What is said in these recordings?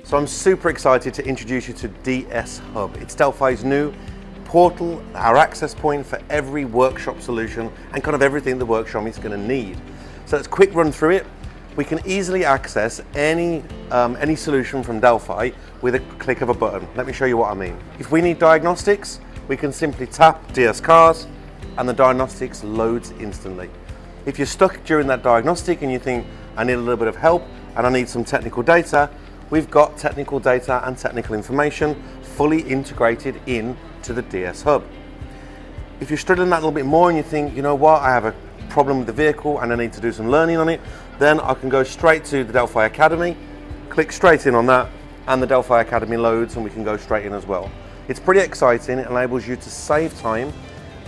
So I'm super excited to introduce you to DS Hub. It's Delphi's new portal, our access point for every workshop solution and kind of everything the workshop is going to need. So let's quick run through it. We can easily access any solution from Delphi with a click of a button. Let me show you what I mean. If we need diagnostics, we can simply tap DS cars and the diagnostics loads instantly. If you're stuck during that diagnostic and you think, I need a little bit of help and I need some technical data, we've got technical data and technical information fully integrated into the DS Hub. If you're struggling that a little bit more and you think, you know what, I have a problem with the vehicle and I need to do some learning on it, then I can go straight to the Delphi Academy, click straight in on that, and the Delphi Academy loads and we can go straight in as well. It's pretty exciting. It enables you to save time,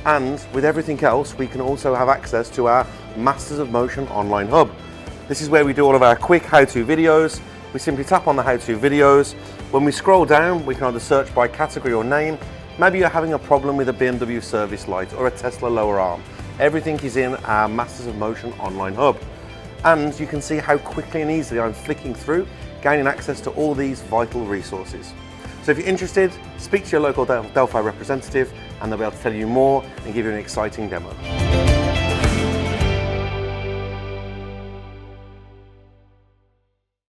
and with everything else, we can also have access to our Masters of Motion online hub. This is where we do all of our quick how-to videos. We simply tap on the how-to videos. When we scroll down, we can either search by category or name. Maybe you're having a problem with a BMW service light or a Tesla lower arm. Everything is in our Masters of Motion online hub. And you can see how quickly and easily I'm flicking through, gaining access to all these vital resources. So if you're interested, speak to your local Delphi representative and they'll be able to tell you more and give you an exciting demo.